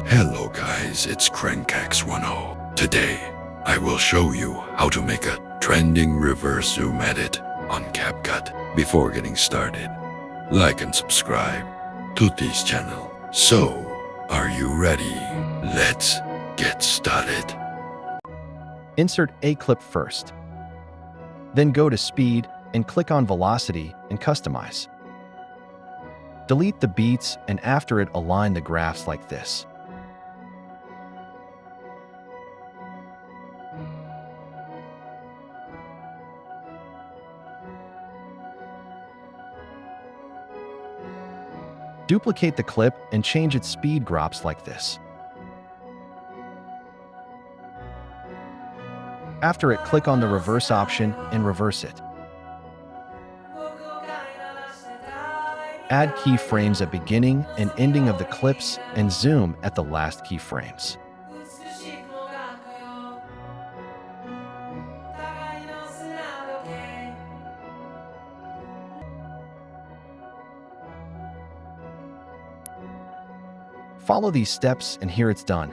Hello guys, it's CRANK X1O. Today, I will show you how to make a trending reverse zoom edit on CapCut. Before getting started, like and subscribe to this channel. So, are you ready? Let's get started. Insert a clip first. Then go to Speed and click on Velocity and Customize. Delete the beats and after it align the graphs like this. Duplicate the clip and change its speed drops like this. After it, click on the reverse option and reverse it. Add keyframes at beginning and ending of the clips and zoom at the last keyframes. Follow these steps and here it's done.